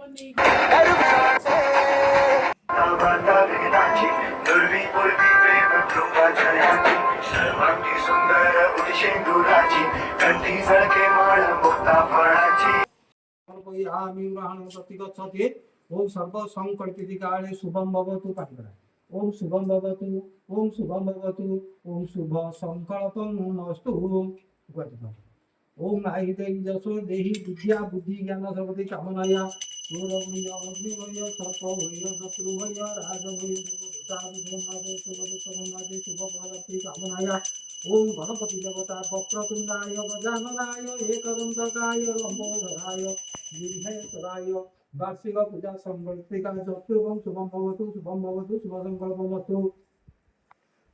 ओम सर्व संकल्पित काले शुभम भवतु पाठिकरा। ओम शुभम भवतु, ओम शुभम भवतु, ओम शुभ संकल्पम अस्तु। ओम आई देवी जसो देहि विद्या बुद्धि ज्ञान सर्वति कामनाया सूरभय अग्निभय सर्पभय शत्रुभय राजभय देवताभय शुभमादे शुभफलप्राप्ति कामनाया। ओम गणपति देवता वक्रतुंडाय गजाननाय एकदंतकाय लंबोदराय विघ्नेश्वराय वार्षिक पूजा संकल्पिका चतुर्भुवं शुभम भवतु शुभ संकल्पमस्तु।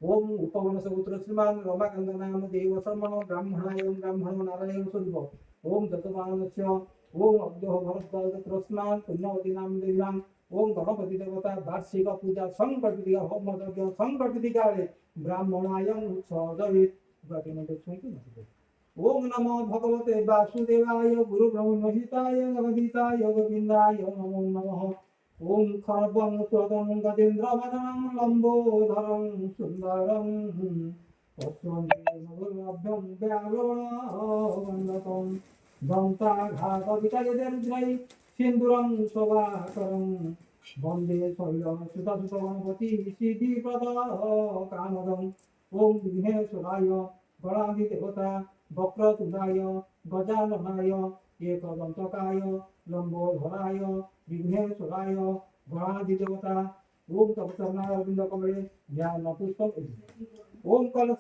ओम उपवन समुद्र श्रीमान रमाकांत नाम देव सर्वण ब्राह्मणाय ब्राह्मणो नारायण स्वरूप। ओम जतमानस्य ओम अद्यो भरद्वाज कृष्णान पुण्यवती नाम देवान। ओम गणपति देवता वार्षिक पूजा संकल्पिका होम यज्ञ संकल्पिका ब्राह्मणाय उत्सर्जयेत्। ओम नमो भगवते वासुदेवाय गुरु ब्रह्महिताय जगदीताय गोविंदाय नमो नमः। ओम खर्वं त्वदं गजेन्द्रवदनं लंबोदरं सुंदरं पश्यन्ति व्यालोणवन्दतं दन्ताघातविकलदरिद्रै सिन्दूरं शोभाकरं वन्दे शैलसुतसुतगणपति सिद्धिप्रदकामदम्। ओम विघ्नेश्वराय गणाधिदेवता वक्रतुंडाय गजाननाय एकदंतकाय लंबोदराय विघ्नेश्वराय गणाधिदेवता ओम तपचरणाय अरविंद कमले ज्ञान पुष्पम। ओम कलश